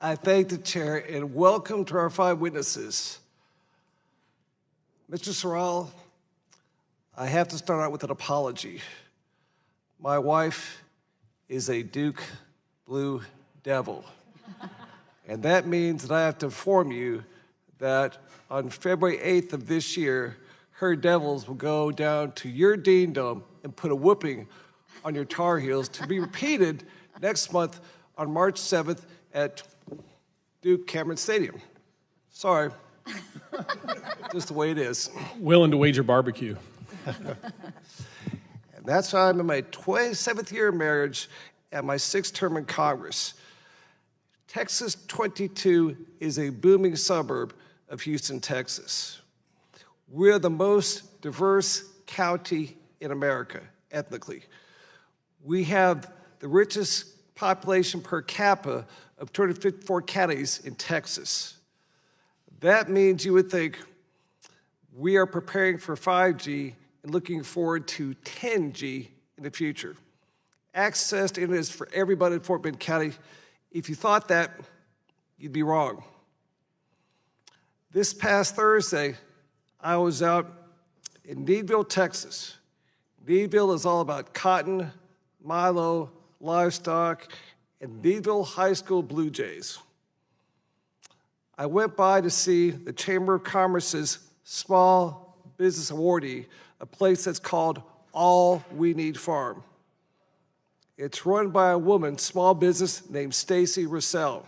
I thank the chair and welcome to our 5 witnesses. Mr. Sorrell, I have to start out with an apology. My wife is a Duke Blue Devil. And that means that I have to inform you that on February 8th of this year, her Devils will go down to your Dean-Dome and put a whooping on your Tar Heels to be repeated next month on March 7th at Duke Cameron Stadium. Sorry, just the way it is. Willing to wager barbecue. And that's why I'm in my 27th year of marriage and my 6th term in Congress. Texas 22 is a booming suburb of Houston, Texas. We're the most diverse county in America, ethnically. We have the richest population per capita of 254 counties in Texas. That means you would think we are preparing for 5G and looking forward to 10G in the future. Access to internet is for everybody in Fort Bend County. If you thought that, you'd be wrong. This past Thursday, I was out in Needville, Texas. Needville is all about cotton, milo, livestock, and Needville High School Blue Jays. I went by to see the Chamber of Commerce's Small Business Awardee, a place that's called All We Need Farm. It's run by a woman, small business, named Stacy Russell.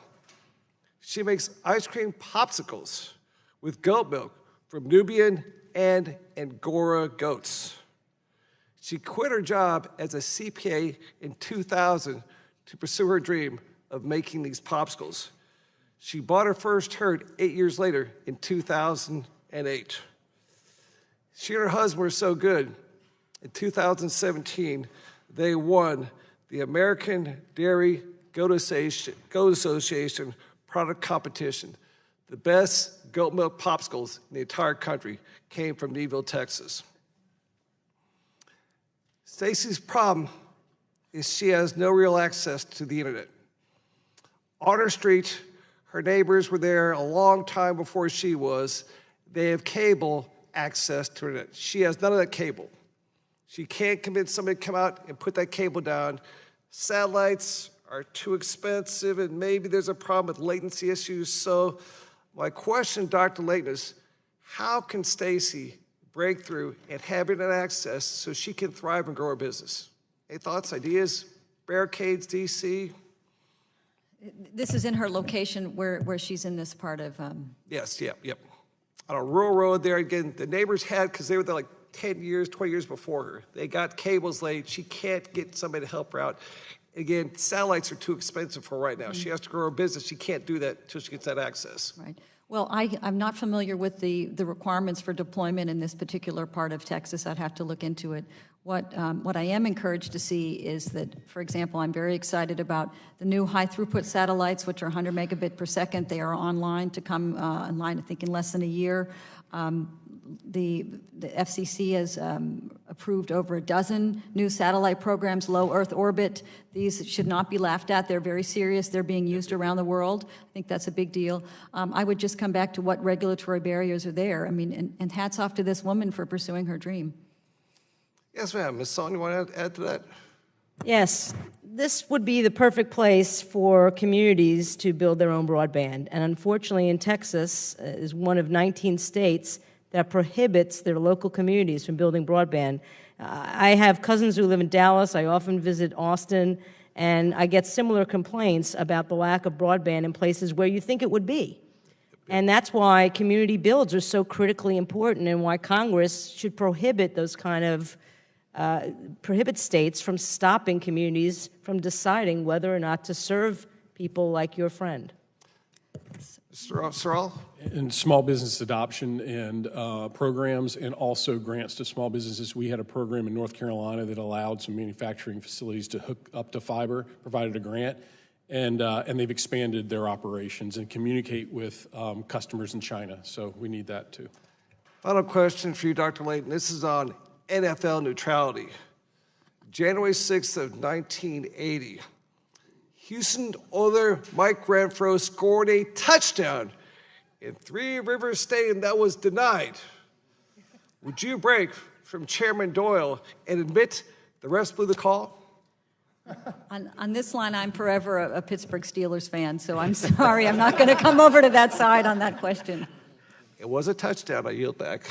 She makes ice cream popsicles with goat milk from Nubian and Angora goats. She quit her job as a CPA in 2000 to pursue her dream of making these popsicles. She bought her first herd 8 years later in 2008. She and her husband were so good, in 2017, they won the American Dairy Goat Association product competition. The best goat milk popsicles in the entire country came from Needville, Texas. Stacy's problem is she has no real access to the internet. On her street, her neighbors were there a long time before she was. They have cable access to internet. She has none of that cable. She can't convince somebody to come out and put that cable down. Satellites are too expensive, and maybe there's a problem with latency issues. So my question, Dr. Layton, is how can Stacy break through and have internet access so she can thrive and grow her business? Any thoughts, ideas, barricades, DC? This is in her location where she's in this part of... Yes, yep. On a rural road there, again, the neighbors had, because they were there like 10 years, 20 years before her. They got cables laid. She can't get somebody to help her out. Again, satellites are too expensive for her right now. She has to grow her business. She can't do that until she gets that access. Right. Well, I'm not familiar with the requirements for deployment in this particular part of Texas. I'd have to look into it. What I am encouraged to see is that, for example, I'm very excited about the new high-throughput satellites, which are 100 megabit per second. They are online to come online, I think, in less than a year. The FCC has approved over a dozen new satellite programs, low Earth orbit. These should not be laughed at. They're very serious. They're being used around the world. I think that's a big deal. I would just come back to what regulatory barriers are there. I mean, and hats off to this woman for pursuing her dream. Yes, ma'am. Ms. Sohn, you want to add to that? Yes. This would be the perfect place for communities to build their own broadband. And unfortunately, in Texas, is one of 19 states that prohibits their local communities from building broadband. I have cousins who live in Dallas. I often visit Austin, and I get similar complaints about the lack of broadband in places where you think it would be. And that's why community builds are so critically important, and why Congress should prohibit those kind of prohibit states from stopping communities from deciding whether or not to serve people like your friend. Mr. Sorrell? And small business adoption and programs, and also grants to small businesses. We had a program in North Carolina that allowed some manufacturing facilities to hook up to fiber, provided a grant, and they've expanded their operations and communicate with customers in China. So we need that too. Final question for you, Dr. Layton. This is on NFL neutrality. January 6th of 1980, Houston Oiler Mike Renfro scored a touchdown in Three Rivers Stadium that was denied. Would you break from Chairman Doyle and admit the refs blew the call? On this line, I'm forever a Pittsburgh Steelers fan, so I'm sorry, I'm not going to come over to that side on that question. It was a touchdown. I yield back.